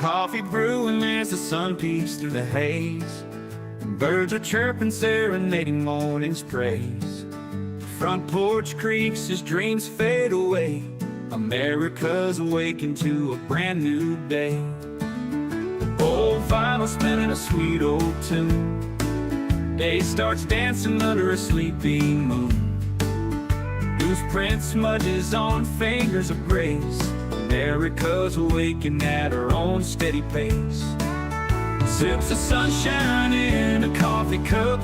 coffee brewing as the sun peeks through the haze. And birds are chirping, serenading morning's praise. The front porch creaks as dreams fade away. America's awakened to a brand new day. Old vinyl spinning a sweet old tune. Day starts dancing under a sleeping moon. Loose print smudges on fingers of grace. America's awakened at her own steady pace. Sips of sunshine in a coffee cup.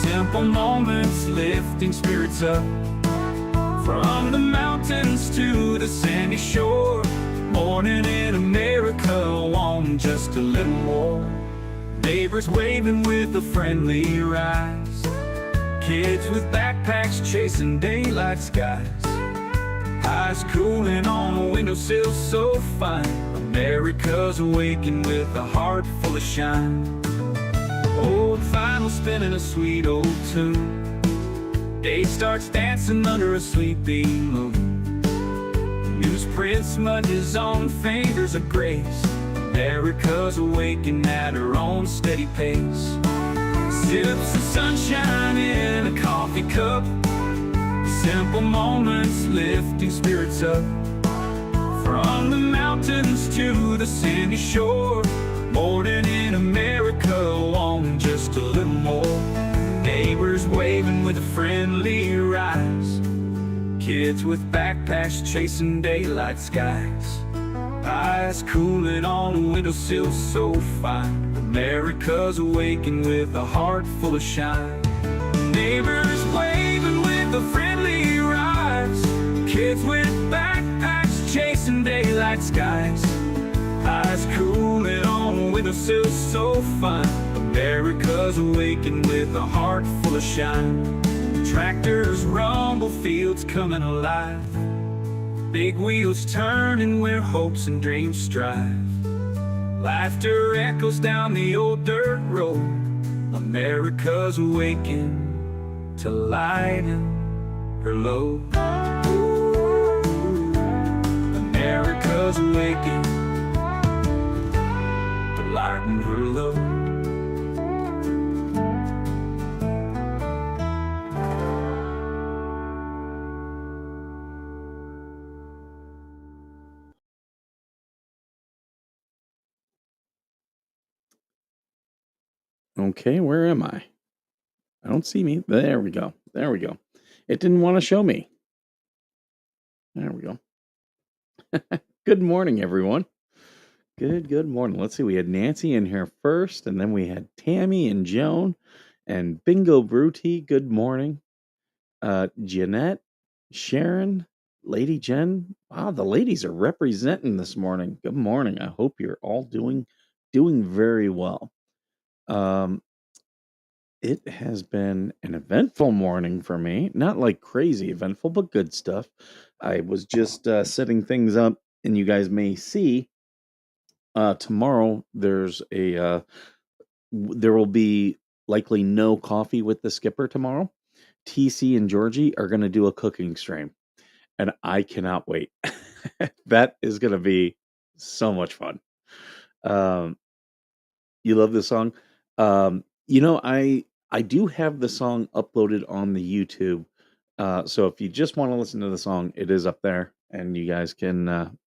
Simple moments lifting spirits up. From the mountains to the sandy shore. Morning in America, want just a little more. Neighbors waving with a friendly rise. Kids with backpacks chasing daylight skies. Eyes cooling on a windowsill so fine. America's awakened with a heart full of shine. Old vinyl spinning a sweet old tune. Day starts dancing under a sleeping moon. Newsprint smudges on fingers of grace. America's awakened at her own steady pace. Sips of sunshine in a coffee cup. Simple moments lifting spirits up. From the mountains to the sandy shore. Morning in America, want just a little more. Neighbors waving with a friendly rise. Kids with backpacks chasing daylight skies. Eyes cooling on a windowsill so fine. America's awakened with a heart full of shine. Neighbors waving with a friendly rise. Kids with backpacks chasing daylight skies. Eyes cooling on a windowsill so fine. America's awakened with a heart full of shine. Tractors rumble, fields coming alive. Big wheels turning where hopes and dreams strive. Laughter echoes down the old dirt road. America's awakened to lighten her load. America's awakened to lighten her load. Okay, where am I? I don't see me. There we go. There we go. It didn't want to show me. There we go. Good morning, everyone. Good morning. Let's see. We had Nancy in here first, and then we had Tammy and Joan and Bingo Bruty. Good morning. Jeanette, Sharon, Lady Jen. Wow, the ladies are representing this morning. Good morning. I hope you're all doing very well. It has been an eventful morning for me. Not like crazy eventful, but good stuff. I was just setting things up, and you guys may see tomorrow there will be likely no coffee with the skipper tomorrow. TC and Georgie are going to do a cooking stream, and I cannot wait. That is going to be so much fun. You love this song? I do have the song uploaded on the YouTube. So if you just want to listen to the song, it is up there, and you guys can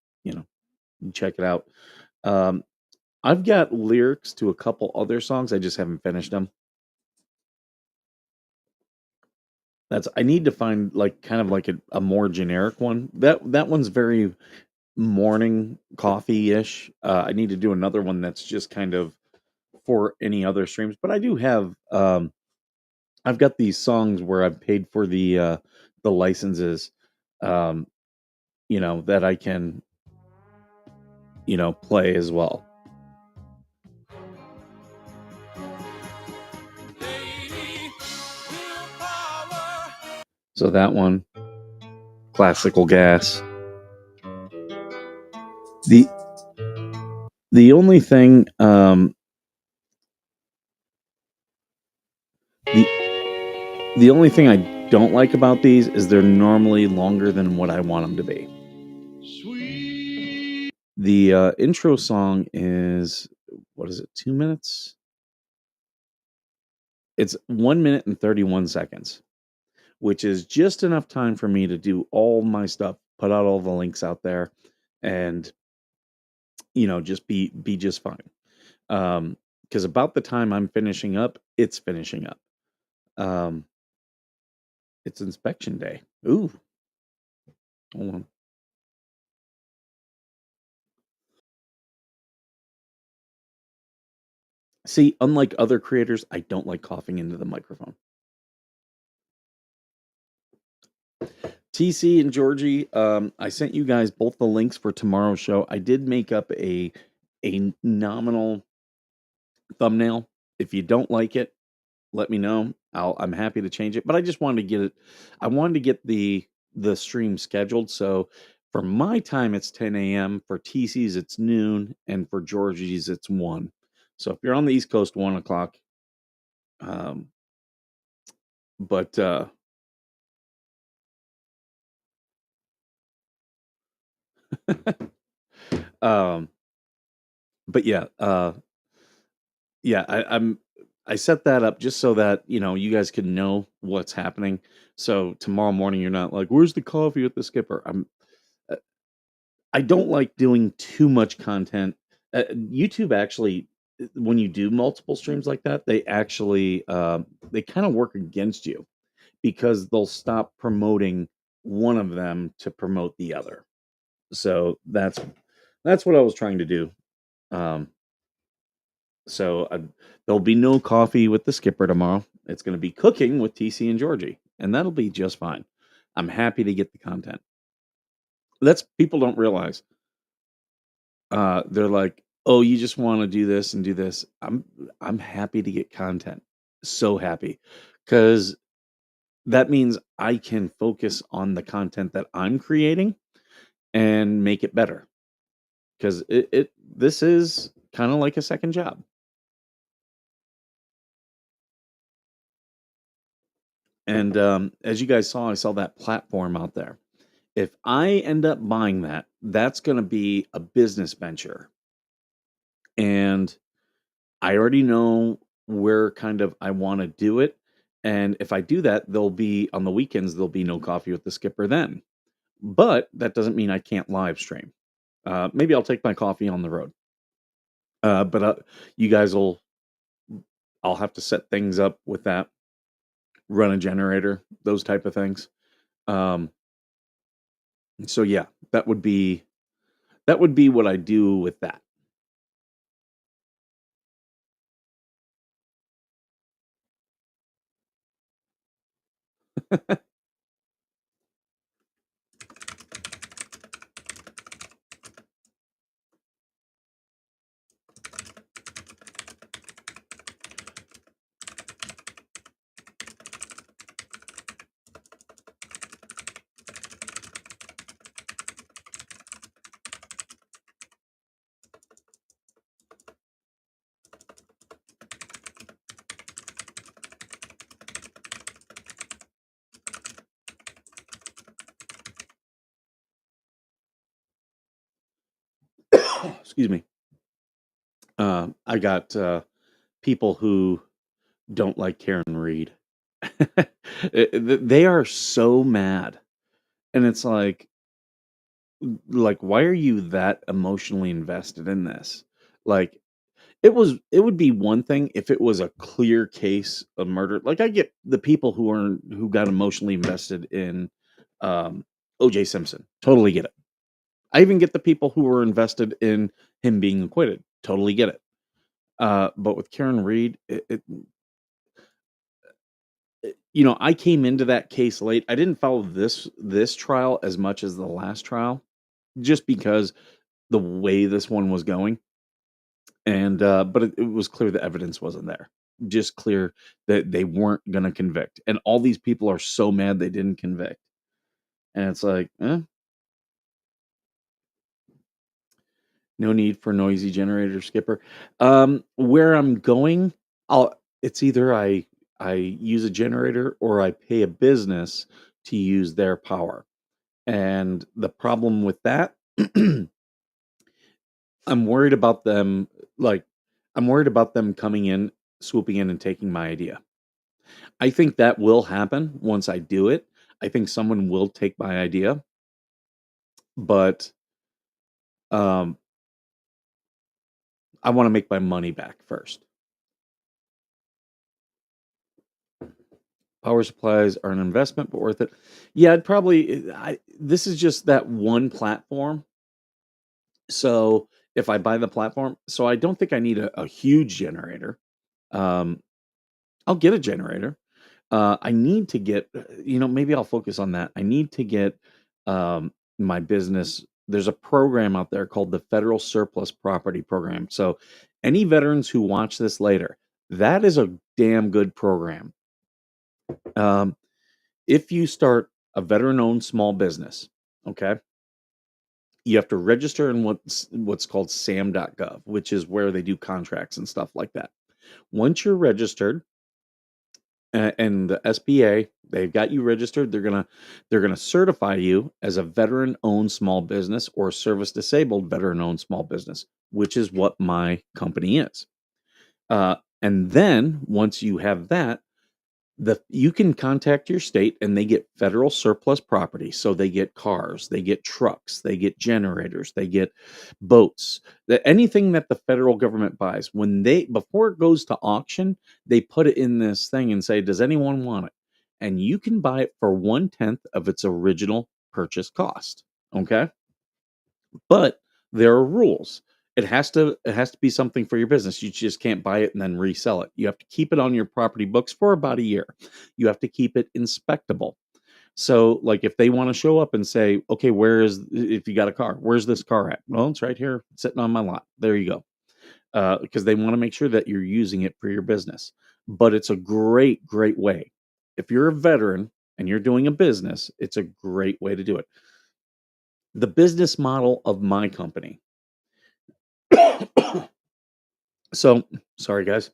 check it out. I've got lyrics to a couple other songs. I just haven't finished them. I need to find kind of like a more generic one. That one's very morning coffee-ish. I need to do another one that's just kind of for any other streams. But I do have I've got these songs where I've paid for the licenses, that I can play as well. So that one, Classical Gas. The only thing the only thing I don't like about these is they're normally longer than what I want them to be. The intro song is, what is it, 2 minutes? It's 1 minute and 31 seconds, which is just enough time for me to do all my stuff, put out all the links out there, and just be just fine. Because about the time I'm finishing up, it's finishing up. Um, it's inspection day. Ooh, hold on. See, unlike other creators, I don't like coughing into the microphone. TC and Georgie, I sent you guys both the links for tomorrow's show. I did make up a nominal thumbnail. If you don't like it, let me know. I'm happy to change it. But I just wanted to get it. I wanted to get the stream scheduled. So for my time, it's 10 a.m. For TC's, it's noon, and for Georgie's, it's 1. So if you're on the East Coast, 1 o'clock. Um, but um, but yeah, yeah, I set that up just so that you guys can know what's happening. So tomorrow morning, you're not like, "Where's the coffee with the skipper?" Uh, I don't like doing too much content. YouTube actually, when you do multiple streams like that, they actually they kind of work against you because they'll stop promoting one of them to promote the other. So that's what I was trying to do. Um, so there'll be no coffee with the skipper tomorrow. It's going to be cooking with TC and Georgie, and that'll be just fine. I'm happy to get the content. That's people don't realize. They're like, "Oh, you just want to do this and do this." I'm happy to get content. So happy because that means I can focus on the content that I'm creating and make it better. Because it this is kind of like a second job. And as you guys saw, I saw that platform out there. If I end up buying that, that's going to be a business venture. And I already know where kind of I want to do it. And if I do that, there'll be on the weekends, there'll be no coffee with the skipper then. But that doesn't mean I can't live stream. Maybe I'll take my coffee on the road. But you guys I'll have to set things up with that, run a generator, those type of things. Um, so yeah, that would be what I do with that. Excuse me. I got people who don't like Karen Reed. They are so mad, and it's like, why are you that emotionally invested in this? Like, it would be one thing if it was a clear case of murder. Like, I get the people who got emotionally invested in um, O.J. Simpson. Totally get it. I even get the people who were invested in him being acquitted. Totally get it. But with Karen Reed, I came into that case late. I didn't follow this trial as much as the last trial, just because the way this one was going. And but it was clear the evidence wasn't there. Just clear that they weren't going to convict, and all these people are so mad they didn't convict. And it's like, no need for noisy generator skipper. Where I'm going, it's either I use a generator or I pay a business to use their power. And the problem with that I'm worried about them, like, I'm worried about them coming in, swooping in, and taking my idea. I think that will happen once I do it. I think someone will take my idea, but um, I want to make my money back first. Power supplies are an investment, but worth it. Yeah, I'd probably. This is just that one platform. So if I buy the platform, so I don't think I need a huge generator. Um, I'll get a generator. I need to get, maybe I'll focus on that. I need to get my business. There's a program out there called the Federal Surplus Property Program. So, any veterans who watch this later, that is a damn good program. Um, if you start a veteran owned small business, okay, you have to register in what's called sam.gov, which is where they do contracts and stuff like that. Once you're registered, and the SBA, they've got you registered. They're gonna certify you as a veteran-owned small business or service-disabled veteran-owned small business, which is what my company is. And then once you have that, you can contact your state and they get federal surplus property. So they get cars, they get trucks, they get generators, they get boats, anything that the federal government buys. When they before it goes to auction, they put it in this thing and say, "Does anyone want it?" And you can buy it for 1/10 of its original purchase cost. Okay, but there are rules. It has to be something for your business. You just can't buy it and then resell it. You have to keep it on your property books for about a year. You have to keep it inspectable. So, like, if they want to show up and say, "Okay, if you got a car, where's this car at?" Well, it's right here, sitting on my lot. There you go. Because they want to make sure that you're using it for your business. But it's a great, great way. If you're a veteran and you're doing a business, it's a great way to do it. The business model of my company. So, sorry guys.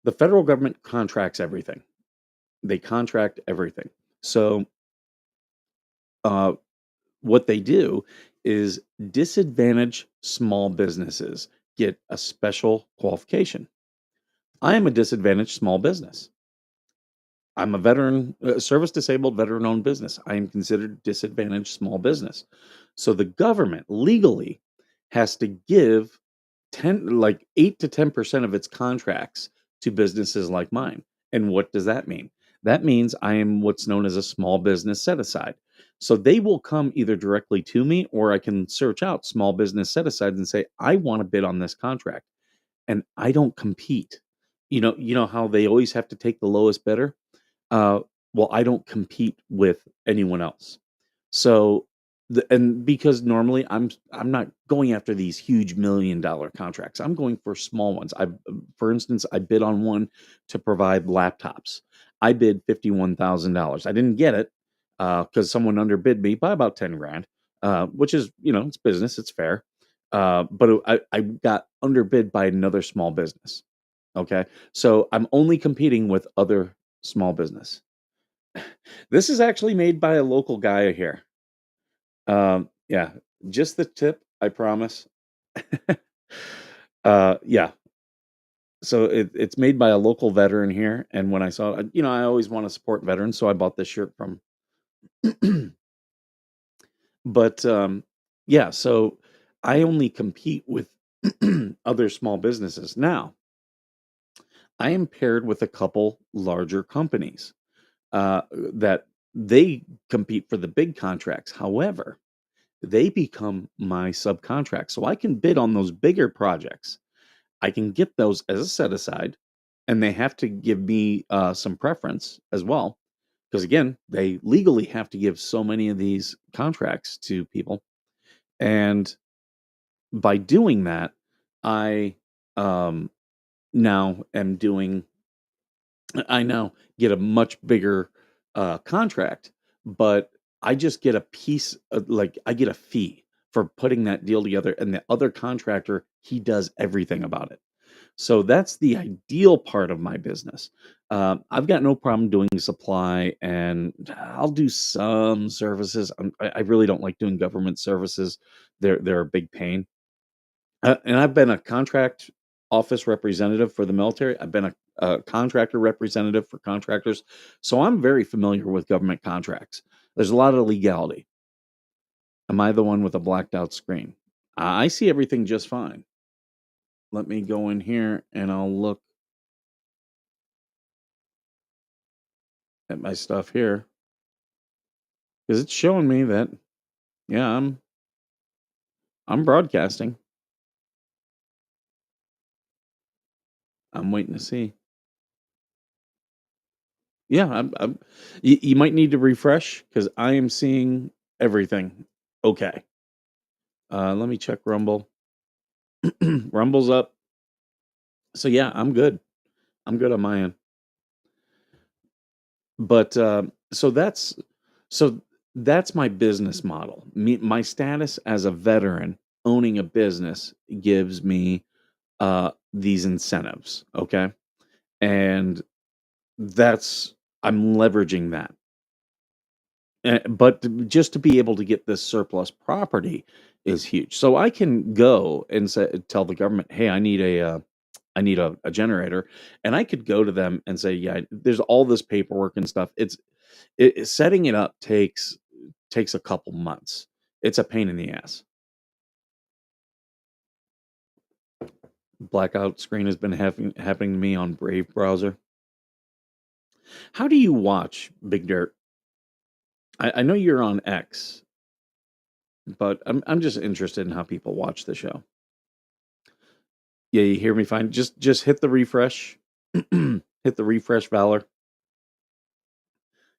The federal government contracts everything. They contract everything. So, uh, what they do is disadvantaged small businesses get a special qualification. I am a disadvantaged small business. I'm a veteran, service disabled, veteran owned business. I am considered disadvantaged small business. So the government legally has to give 8 to 10% of its contracts to businesses like mine. And what does that mean? That means I am what's known as a small business set aside. So they will come either directly to me or I can search out small business set asides and say, I want to bid on this contract. And I don't compete. You know how they always have to take the lowest bidder? Uh, well, I don't compete with anyone else. So, and because normally I'm not going after these huge $1 million contracts. I'm going for small ones. For instance, I bid on one to provide laptops. I bid $51,000. I didn't get it because someone underbid me by about 10 grand, which is it's business, it's fair. But I got underbid by another small business. Okay, so I'm only competing with other small business. This is actually made by a local guy here. Yeah, just the tip, I promise. Yeah, so it's made by a local veteran here, and when I saw it, I always want to support veterans, so I bought this shirt from. But yeah, so I only compete with other small businesses. Now, I am paired with a couple larger companies that they compete for the big contracts. However, they become my subcontract. So I can bid on those bigger projects. I can get those as a set aside, and they have to give me some preference as well. Because again, they legally have to give so many of these contracts to people. And by doing that, I um, now am doing I now get a much bigger contract, but I just get a piece of, like, I get a fee for putting that deal together, and the other contractor, he does everything about it. So that's the ideal part of my business. I've got no problem doing supply, and I'll do some services. I really don't like doing government services. They're a big pain. And I've been a contract office representative for the military. I've been a contractor representative for contractors, so I'm very familiar with government contracts. There's a lot of legality. Am I the one with a blacked out screen? I see everything just fine. Let me go in here and I'll look at my stuff here because it's showing me that yeah, I'm broadcasting. I'm waiting to see. Yeah, you might need to refresh because I am seeing everything. Okay. Let me check Rumble. Rumble's up. So yeah, I'm good. I'm good on my end. But so that's my business model. My status as a veteran owning a business gives me these incentives. Okay, and that's I'm leveraging that. But just to be able to get this surplus property is huge. So I can go and tell the government, "Hey, I need a generator," and I could go to them and say, "Yeah, there's all this paperwork and stuff." Setting it up takes a couple months. It's a pain in the ass. Blackout screen has been happening to me on Brave browser. How do you watch Big Dirt? I know you're on X, but I'm just interested in how people watch the show. Yeah, you hear me fine. Just hit the refresh. Hit the refresh, Valor.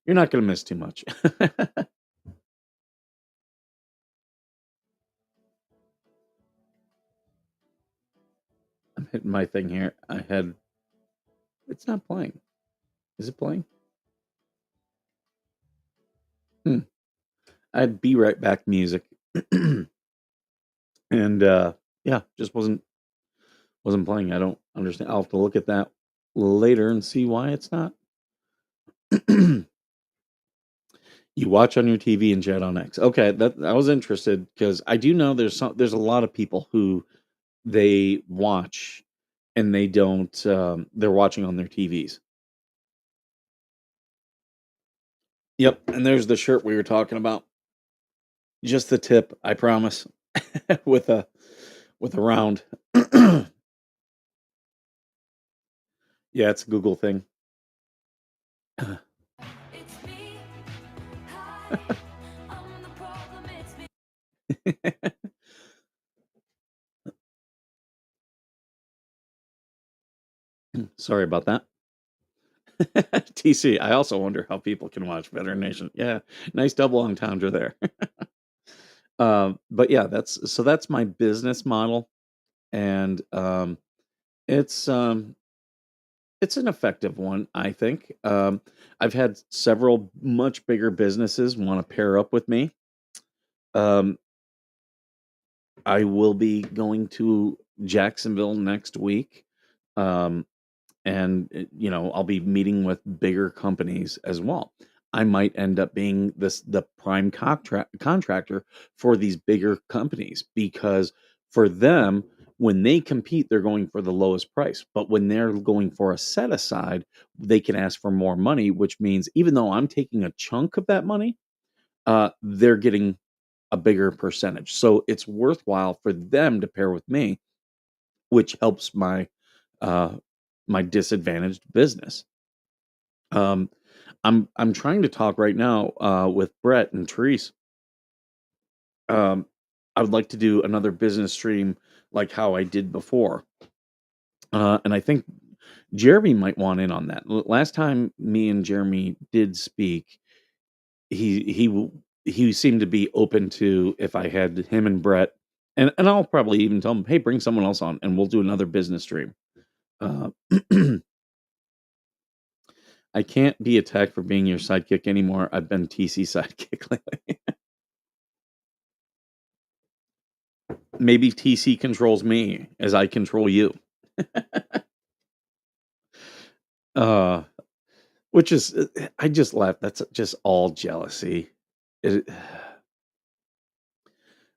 You're not gonna miss too much. I'm hitting my thing here. I had it's not playing. Is it playing? Hmm. I had Be Right Back music. And yeah, just wasn't playing. I don't understand. I'll have to look at that later and see why it's not. You watch on your TV and chat on X. Okay, that I was interested because I do know there's a lot of people who they watch and they don't they're watching on their TVs. Yep, and there's the shirt we were talking about. Just the tip, I promise. with a round. Yeah, it's a Google thing. Sorry about that. TC, I also wonder how people can watch Veteran Nation. Yeah, nice double entendre there. But yeah, that's my business model, and it's um, it's an effective one, I think. I've had several much bigger businesses want to pair up with me. Um, I will be going to Jacksonville next week. Um, and I'll be meeting with bigger companies as well. I might end up being the prime contractor for these bigger companies because for them, when they compete, they're going for the lowest price. But when they're going for a set aside, they can ask for more money, which means even though I'm taking a chunk of that money, they're getting a bigger percentage. So it's worthwhile for them to pair with me, which helps uh, my disadvantaged business. Um, I'm trying to talk right now with Brett and Therese. I would like to do another business stream like how I did before, and I think Jeremy might want in on that. Last time me and Jeremy did speak, he seemed to be open to if I had him and Brett, and I'll probably even tell him, hey, bring someone else on, and we'll do another business stream. Uh, I can't be attacked for being your sidekick anymore. I've been TC sidekick lately. Maybe TC controls me as I control you. which is I just laugh. That's just all jealousy. It,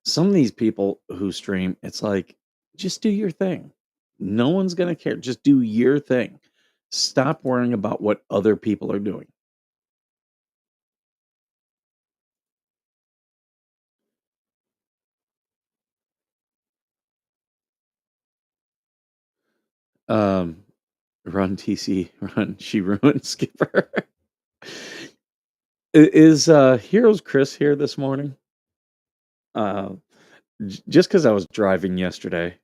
some of these people who stream, it's like, just do your thing. No one's gonna care. Just do your thing. Stop worrying about what other people are doing. Um, run TC, run. She ruined Skipper. Is Heroes Chris here this morning? Uh, just because I was driving yesterday,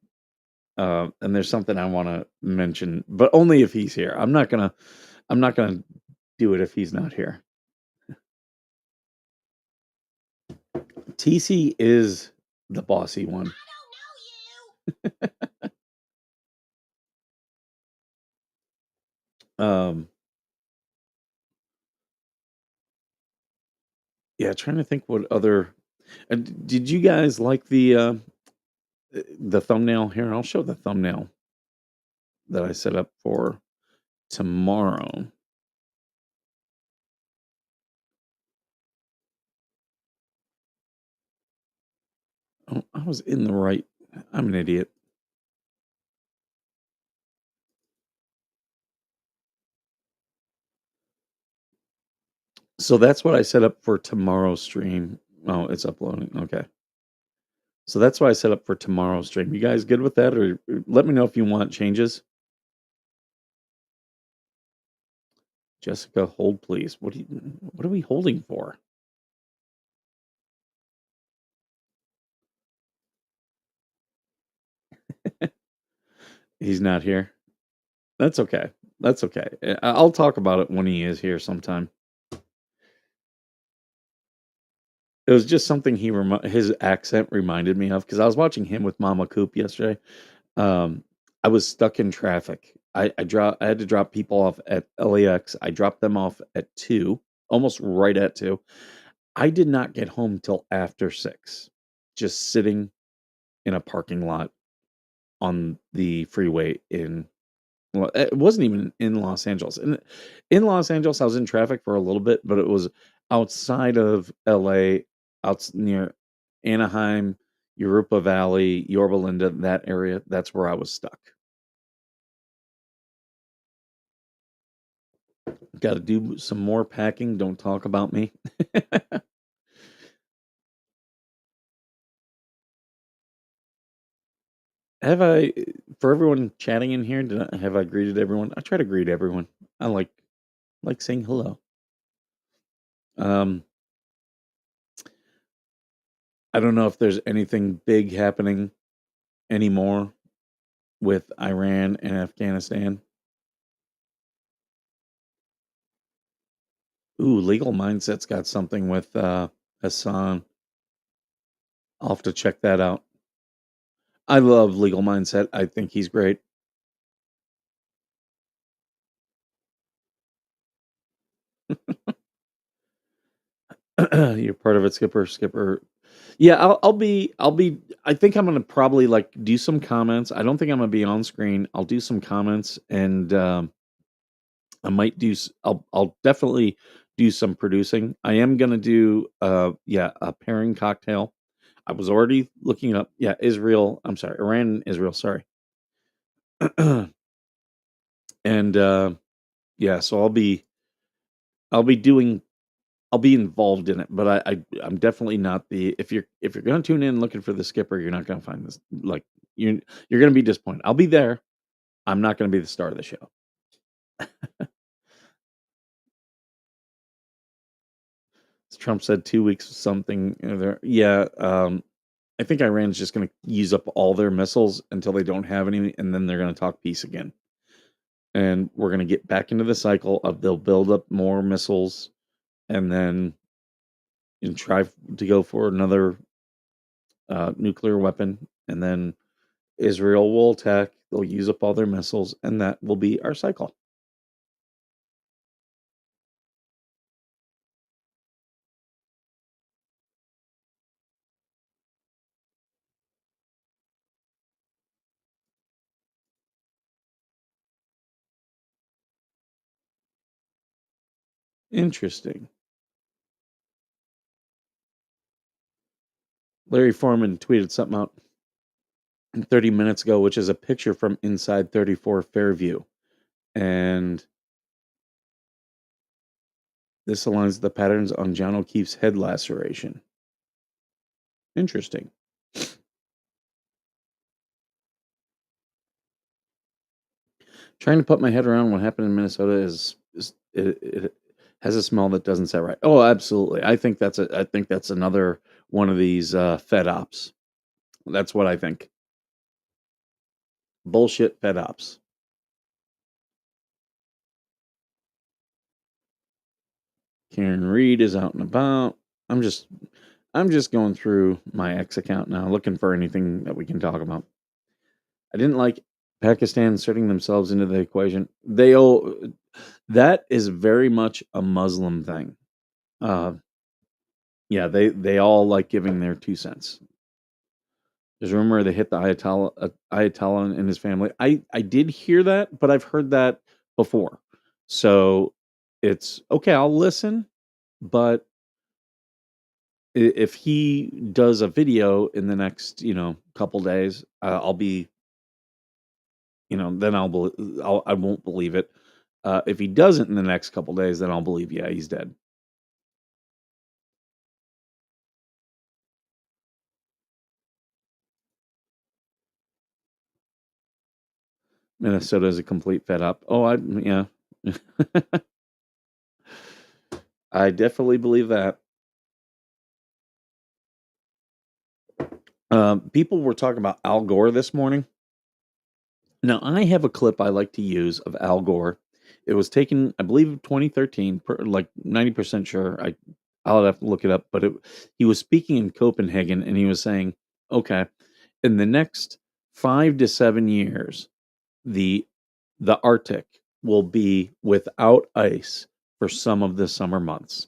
and there's something I want to mention, but only if he's here. I'm not gonna do it if he's not here. TC is the bossy one. Um, yeah, trying to think what other. Did you guys like the thumbnail here? I'll show the thumbnail that I set up for tomorrow. Oh, I was in the right. I'm an idiot. So that's what I set up for tomorrow's stream. Oh, it's uploading. Okay. So that's what I set up for tomorrow's stream. You guys good with that, or let me know if you want changes? Jessica, hold please. What are we holding for? He's not here. That's okay. That's okay. I'll talk about it when he is here sometime. It was just something his accent reminded me of because I was watching him with Mama Coop yesterday. Um, I was stuck in traffic. I had to drop people off at LAX. I dropped them off at 2, almost right at 2. I did not get home till after 6, just sitting in a parking lot on the freeway in well, it wasn't even in Los Angeles. In Los Angeles, I was in traffic for a little bit, but it was outside of LA, near Anaheim, Europa Valley, Yorba Linda, that area. That's where I was stuck. Got to do some more packing. Don't talk about me. Have I, for everyone chatting in here, have I greeted everyone? I try to greet everyone. I like saying hello. Um, I don't know if there's anything big happening anymore with Iran and Afghanistan. Ooh, Legal Mindset's got something with Hassan. I'll have to check that out. I love Legal Mindset. I think he's great. You're part of it, Skipper. Skipper. Yeah, I'll be I think I'm gonna probably like do some comments. I don't think I'm gonna be on screen. I'll do some comments and I might I'll definitely do some producing. I am gonna do yeah, a pairing cocktail. I was already looking up, yeah, Israel. I'm sorry, Iran and Israel, sorry. And yeah, so I'll be doing I'll be involved in it, but I'm definitely not the if you're gonna tune in looking for the skipper, you're not gonna find this like you're gonna be disappointed. I'll be there. I'm not gonna be the star of the show. Trump said 2 weeks something there. Yeah, I think Iran's just gonna use up all their missiles until they don't have any, and then they're gonna talk peace again. And we're gonna get back into the cycle of they'll build up more missiles and then try to go for another nuclear weapon, and then Israel will attack. They'll use up all their missiles, and that will be our cycle. Interesting. Larry Foreman tweeted something out 30 minutes ago, which is a picture from inside 34 Fairview. And this aligns with the patterns on John O'Keefe's head laceration. Interesting. Trying to put my head around what happened in Minnesota is it has a smell that doesn't set right. Oh, absolutely. I think that's another one of these Fed ops. That's what I think. Bullshit Fed ops. Karen Reed is out and about. I'm just I'm just going through my X account now, looking for anything that we can talk about. I didn't like Pakistan inserting themselves into the equation. That is very much a Muslim thing. Uh, yeah, they all like giving their 2 cents. There's a rumor they hit the Ayatollah and his family. I did hear that, but I've heard that before. So it's okay. I'll listen, but if he does a video in the next couple days, I'll be then I won't believe it. If he doesn't in the next couple days, then I'll believe yeah he's dead. Minnesota is a complete fed up. Oh, yeah. I definitely believe that. People were talking about Al Gore this morning. Now, I have a clip I like to use of Al Gore. It was taken, I believe, 2013, like 90% sure. I'll have to look it up, but he was speaking in Copenhagen and he was saying, okay, in the next 5 to 7 years, the the Arctic will be without ice for some of the summer months.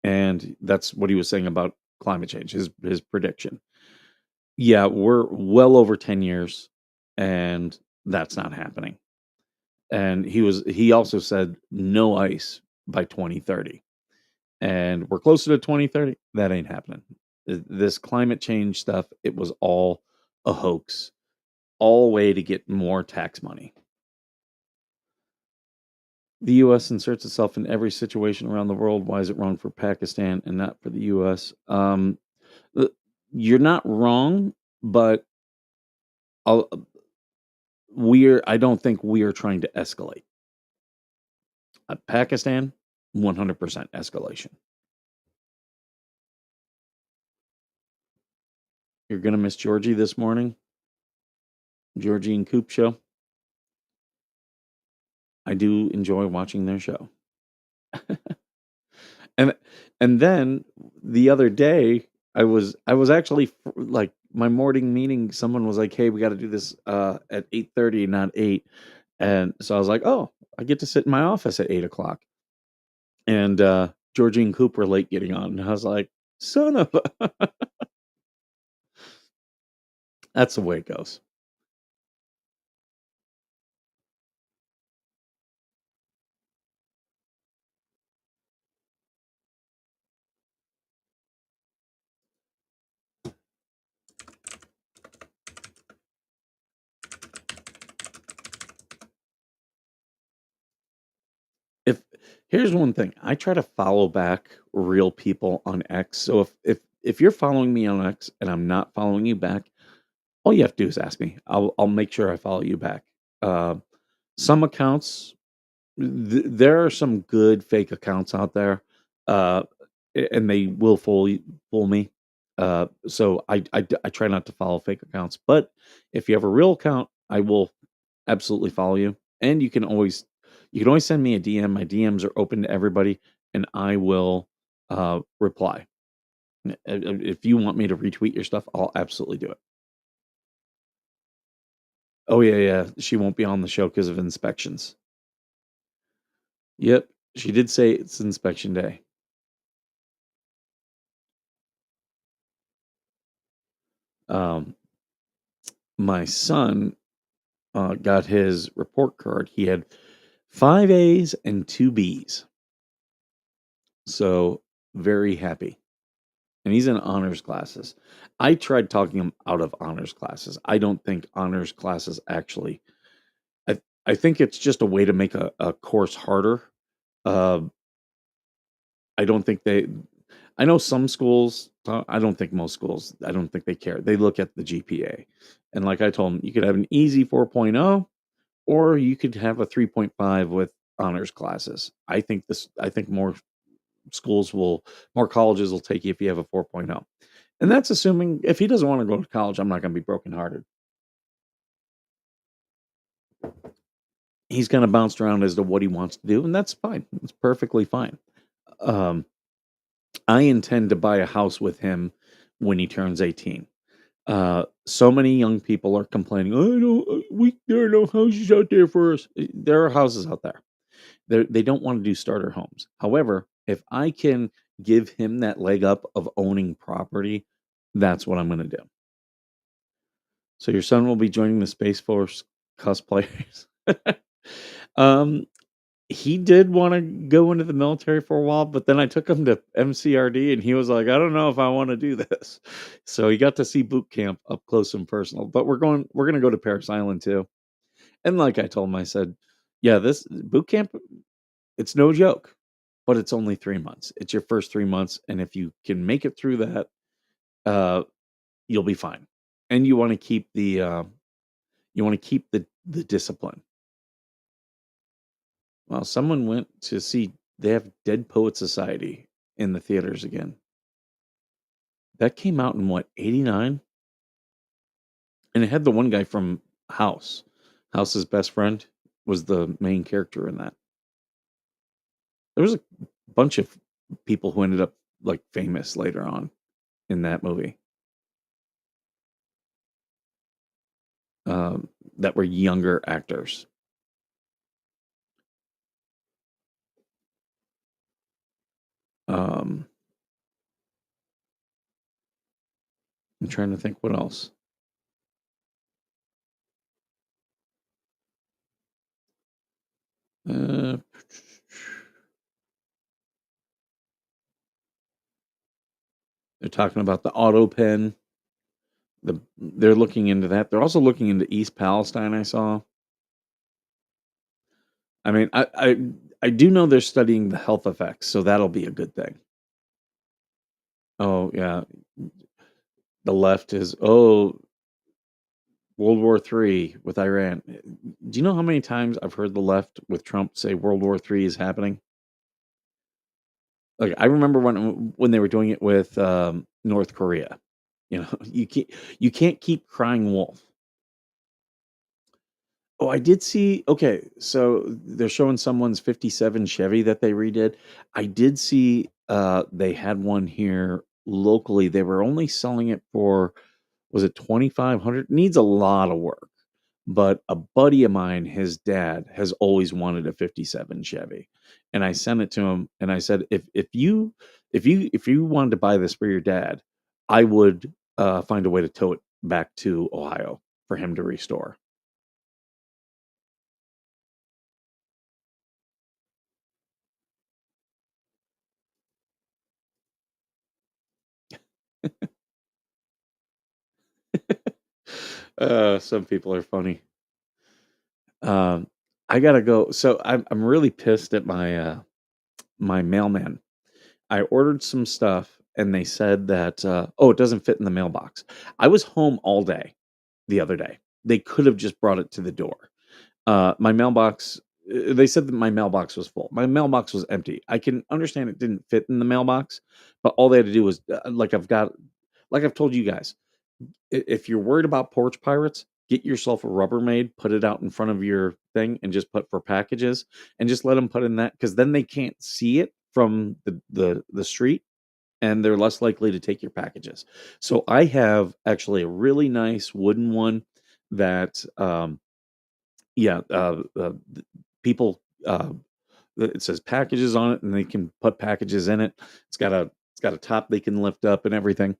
And that's what he was saying about climate change, his prediction. Yeah, we're well over 10 years and that's not happening. And he also said no ice by 2030. And we're closer to 2030. That ain't happening. This climate change stuff, it was all a hoax, all a way to get more tax money. The US inserts itself in every situation around the world. Why is it wrong for Pakistan and not for the US? Uh, you're not wrong, but I'll, I don't think we are trying to escalate. Pakistan, 100% escalation. You're going to miss Georgie this morning. Georgie and Coop show. I do enjoy watching their show. and and then the other day I was actually like my morning meeting, someone was like, hey, we got to do this at 8:30, not 8. And so I was like, oh, I get to sit in my office at 8 o'clock. And Georgie and Coop were late getting on, and I was like, son of a that's the way it goes. If Here's one thing, I try to follow back real people on X. So if you're following me on X and I'm not following you back, all you have to do is ask me. I'll make sure I follow you back. Uh, some accounts, there are some good fake accounts out there, uh, and they will fool me. So I try not to follow fake accounts. But if you have a real account, I will absolutely follow you. And you can always send me a DM. My DMs are open to everybody, and I will reply. If you want me to retweet your stuff, I'll absolutely do it. Oh yeah, yeah. She won't be on the show because of inspections. Yep, she did say it's inspection day. Um, my son got his report card. He had 5 A's and 2 B's. So very happy. And he's in honors classes. I tried talking him out of honors classes. I don't think honors classes actually. I think it's just a way to make a course harder. Uh, I don't think they. I know some schools. I don't think most schools. I don't think they care. They look at the GPA, and like I told them, you could have an easy 4.0, or you could have a 3.5 with honors classes. I think this. I think more colleges will take you if you have a 4.0. And that's assuming if he doesn't want to go to college, I'm not going to be brokenhearted. He's kind of bounced around as to what he wants to do, and that's fine. It's perfectly fine. Um, I intend to buy a house with him when he turns 18. So many young people are complaining, oh, no, there are no houses out there for us. There are houses out there. They don't want to do starter homes. However, if I can give him that leg up of owning property, that's what I'm going to do. So your son will be joining the Space Force cosplayers. um, he did want to go into the military for a while, but then I took him to MCRD, and he was like, "I don't know if I want to do this." So he got to see boot camp up close and personal. But we're going to go to Paris Island too. And like I told him, I said, "Yeah, this boot camp, it's no joke, but it's only 3 months. It's your first 3 months, and if you can make it through that, uh, you'll be fine. And you want to keep the discipline." Well, someone went to see they have Dead Poet Society in the theaters again. That came out in what, 89? And it had the one guy from House. House's best friend was the main character in that. There was a bunch of people who ended up like famous later on in that movie. That were younger actors. Um, I'm trying to think what else. Uh, they're talking about the auto pen. They're looking into that. They're also looking into East Palestine. I saw. I mean, I do know they're studying the health effects, so that'll be a good thing. Oh yeah, the left is World War III with Iran. Do you know how many times I've heard the left with Trump say World War III is happening? Like I remember when they were doing it with North Korea. You know, you can't keep crying wolf. Oh, I did see. Okay, so they're showing someone's '57 Chevy that they redid. I did see. They had one here locally. They were only selling it for, was it 2,500? Needs a lot of work. But a buddy of mine, his dad, has always wanted a '57 Chevy, and I sent it to him, and I said, if you wanted to buy this for your dad, I would find a way to tow it back to Ohio for him to restore. Some people are funny. Um, I gotta go. So I'm really pissed at my mailman. I ordered some stuff, and they said that it doesn't fit in the mailbox. I was home all day the other day. They could have just brought it to the door. My mailbox. They said that my mailbox was full. My mailbox was empty. I can understand it didn't fit in the mailbox, but all they had to do was like I've told you guys. If you're worried about porch pirates, get yourself a Rubbermaid, put it out in front of your thing, and just put for packages, and just let them put in that, because then they can't see it from the street, and they're less likely to take your packages. So I have actually a really nice wooden one that yeah people it says packages on it, and they can put packages in it. It's got a top they can lift up and everything.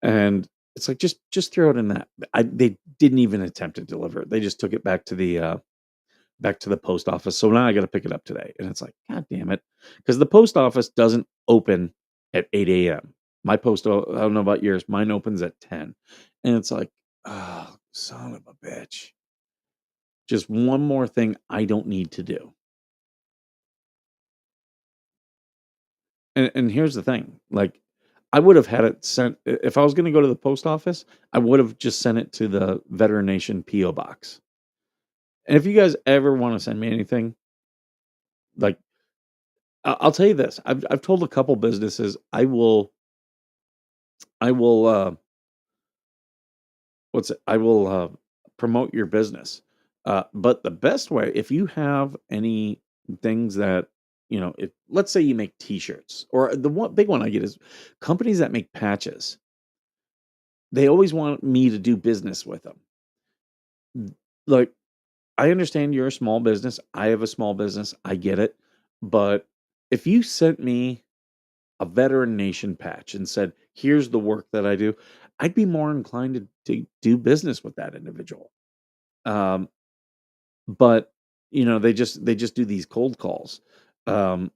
And it's like, just throw it in that. They didn't even attempt to deliver it. They just took it back to back to the post office. So now I got to pick it up today. And it's like, God damn it. Because the post office doesn't open at 8 a.m. My I don't know about yours, mine opens at 10. And it's like, oh, son of a bitch. Just one more thing I don't need to do. And here's the thing, like, I would have had it sent if I was gonna go to the post office, I would have just sent it to the Veteran Nation PO box. And if you guys ever wanna send me anything, like, I'll tell you this, I've told a couple businesses, I will, I will, promote your business. But the best way, if you have any things that, if let's say you make T-shirts, or the one big one I get is companies that make patches. They always want me to do business with them. Like, I understand you're a small business. I have a small business. I get it. But if you sent me a Veteran Nation patch and said, here's the work that I do, I'd be more inclined to do business with that individual. Um, but they just do these cold calls. Um,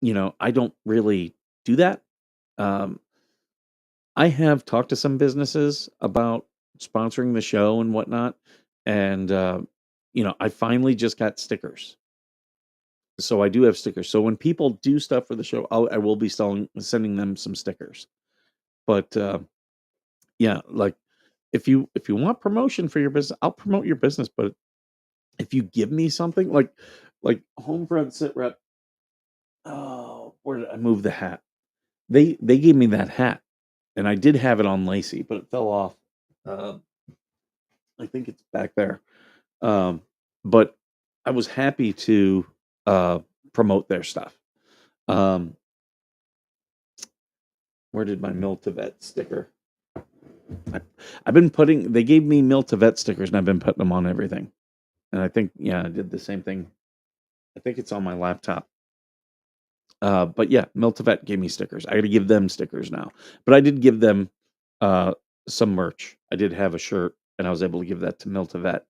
I don't really do that. Um, I have talked to some businesses about sponsoring the show and whatnot, and I finally just got stickers. So I do have stickers. So when people do stuff for the show, I will be sending them some stickers. But yeah, like if you want promotion for your business, I'll promote your business. But if you give me something like Homefront Sit Rep, oh, where did I move the hat? They gave me that hat, and I did have it on Lacey, but it fell off. Um, I think it's back there. Um, but I was happy to uh, promote their stuff. Um, where did my Mill to Vet sticker? I, I've been putting. They gave me Mill to Vet stickers, and I've been putting them on everything. And I think, yeah, I did the same thing. I think it's on my laptop. But yeah, Mill to Vet gave me stickers. I got to give them stickers now. But I did give them uh, some merch. I did have a shirt, and I was able to give that to Mill to Vet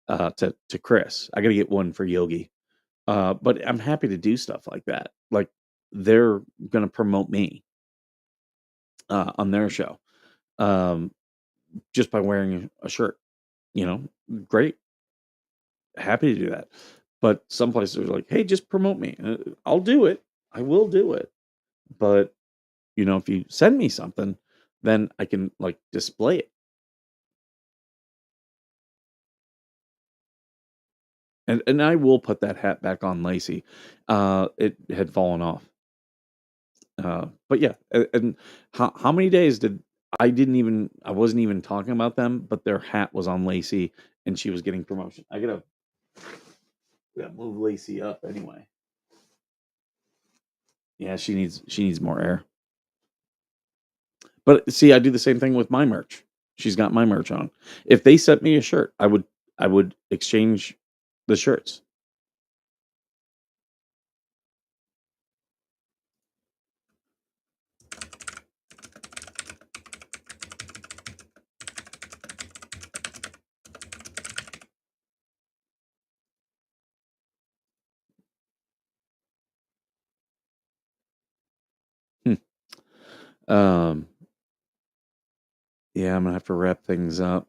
to Chris. I got to get one for Yogi. But I'm happy to do stuff like that. Like they're going to promote me on their show um, just by wearing a shirt. You know, great, happy to do that. But some places are like, "Hey, just promote me." I'll do it. I will do it. But if you send me something, then I can like display it. And I will put that hat back on Lacey. It had fallen off. But yeah, and how many days did I wasn't even talking about them, but their hat was on Lacey and she was getting promotion. I gotta move Lacey up anyway. Yeah, she needs more air. But see, I do the same thing with my merch. She's got my merch on. If they sent me a shirt, I would exchange the shirts. Hmm. Um, yeah, I'm gonna have to wrap things up.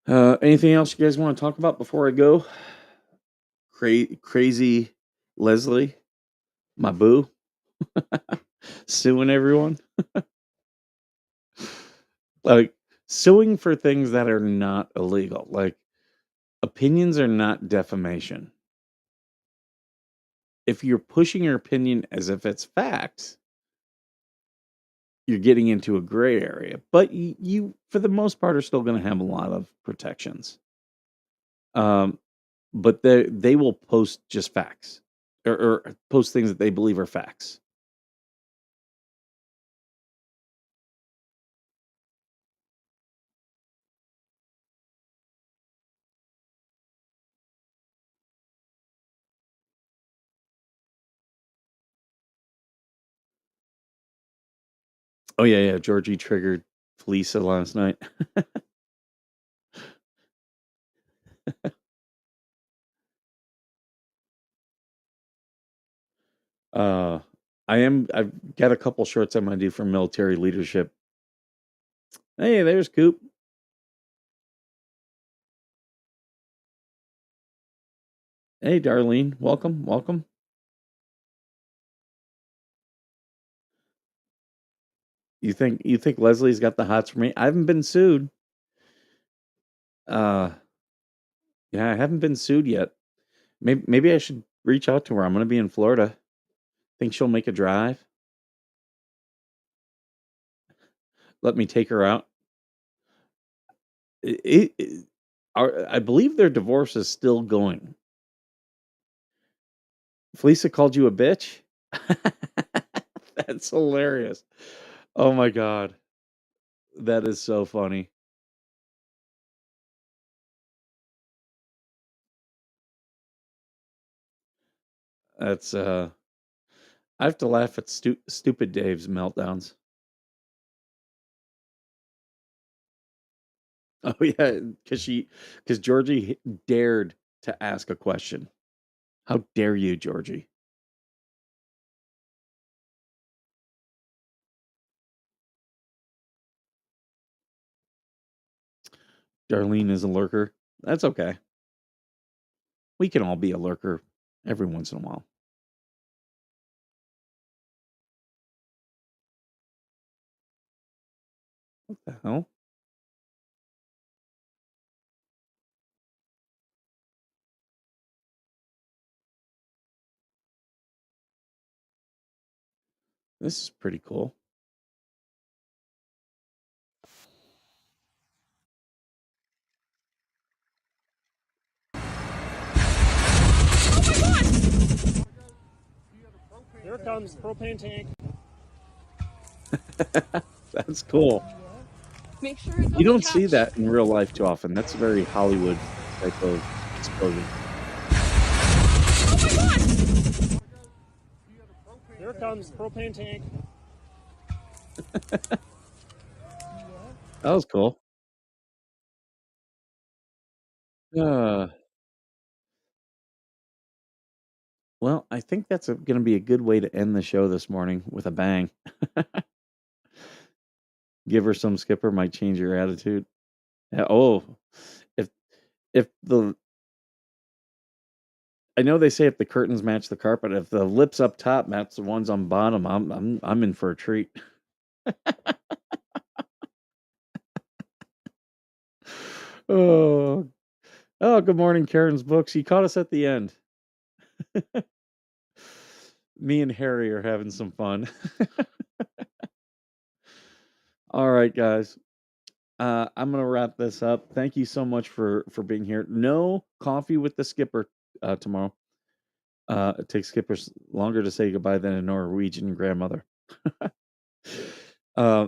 Anything else you guys want to talk about before I go? Crazy Leslie, my boo, suing everyone. Like suing for things that are not illegal. Like opinions are not defamation. If you're pushing your opinion as if it's facts, you're getting into a gray area. But you for the most part, are still going to have a lot of protections. Um, but they will post just facts or post things that they believe are facts. Oh yeah, yeah. Georgie triggered Felisa last night. Uh, I've got a couple shorts I might do for military leadership. Hey, there's Coop. Hey, Darlene. Welcome, welcome. You think Leslie's got the hots for me? I haven't been sued. Uh, yeah, I haven't been sued yet. Maybe I should reach out to her. I'm gonna be in Florida. Think she'll make a drive? Let me take her out. I believe their divorce is still going. Felisa called you a bitch? That's hilarious. Oh my god. That is so funny. That's I have to laugh at stupid Dave's meltdowns. Oh yeah, because Georgie dared to ask a question. How dare you, Georgie? Darlene is a lurker. That's okay. We can all be a lurker every once in a while. What the hell? This is pretty cool. Here it comes, propane tank. That's cool. Make sure it You don't doesn't see catch. that in real life too often. That's a very Hollywood type of explosion. Here it comes, propane tank. That was cool. Uh, well, I think that's going to be a good way to end the show this morning with a bang. Give her some skipper might change your attitude. Yeah, oh, if if the I know they say if the curtains match the carpet, if the lips up top match the ones on bottom, I'm in for a treat. Oh, oh, good morning, Karen's books. You caught us at the end. Me and Harry are having some fun. All right, guys. I'm gonna wrap this up. Thank you so much for being here. No coffee with the skipper tomorrow. It takes skippers longer to say goodbye than a Norwegian grandmother. uh,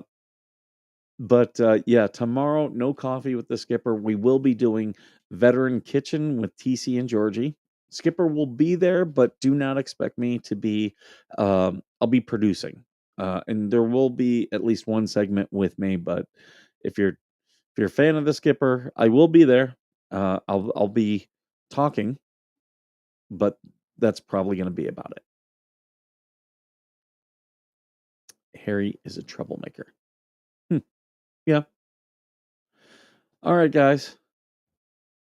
but yeah, tomorrow no coffee with the skipper. We will be doing Veteran Kitchen with TC and Georgie. Skipper will be there, but do not expect me to be. I'll be producing, and there will be at least one segment with me. But if you're a fan of the skipper, I will be there. I'll be talking, but that's probably going to be about it. Harry is a troublemaker. Yeah. All right, guys.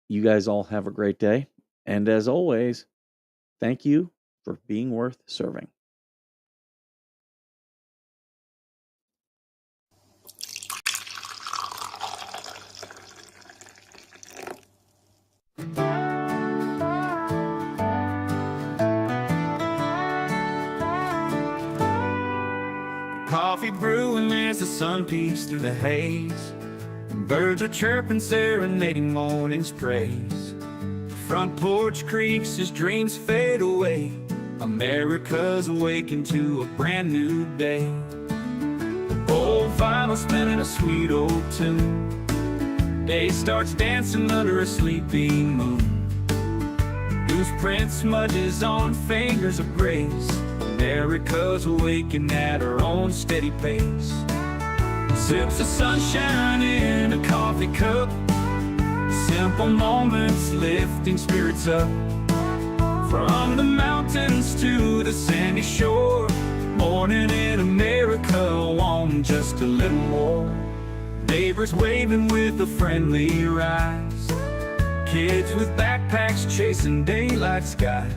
You guys all have a great day. And as always, thank you for being worth serving. Coffee brewing as the sun peeks through the haze. Birds are chirping, serenading morning's praise. Front porch creaks as dreams fade away. America's awakened to a brand new day. Old vinyl spinning a sweet old tune. Day starts dancing under a sleepy moon. Loose print smudges on fingers of grace. America's awakened at her own steady pace. Sips of sunshine in a coffee cup. Simple moments lifting spirits up, from the mountains to the sandy shore. Morning in America, want just a little more. Neighbors waving with a friendly rise, kids with backpacks chasing daylight skies.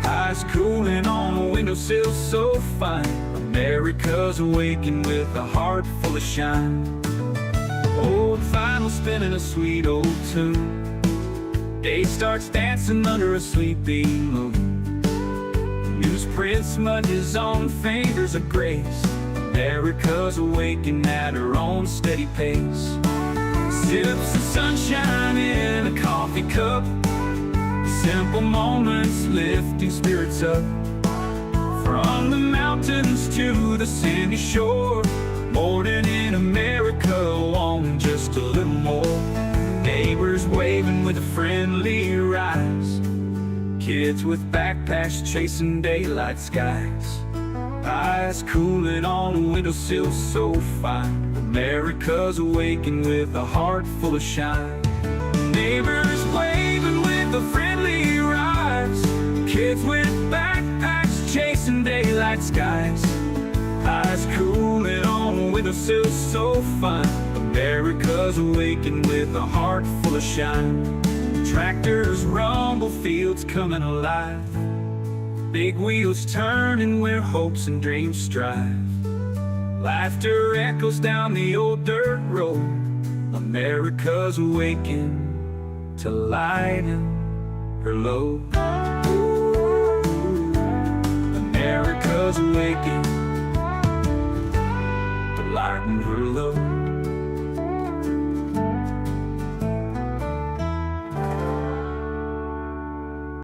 Eyes cooling on a windowsill so fine. America's awaking with a heart full of shine. Old vinyl spinning a sweet old tune. Day starts dancing under a sleepy moon. Newsprint smudges on fingers of grace. America's awaking at her own steady pace. Sips of sunshine in a coffee cup. Simple moments lifting spirits up, from the mountains to the sandy shore. Morning in America, wanting just a little more. Neighbors waving with a friendly rise, kids with backpacks chasing daylight skies. Eyes cooling on a windowsill so fine. America's awaking with a heart full of shine. Neighbors waving with a friendly rise, kids with backpacks chasing daylight skies. Eyes cooling on a windowsill so fine. America's awaking with a heart full of shine. Tractors rumble, fields coming alive. Big wheels turning where hopes and dreams strive. Laughter echoes down the old dirt road. America's awaking to lighten her load. America's awaking to lighten her load.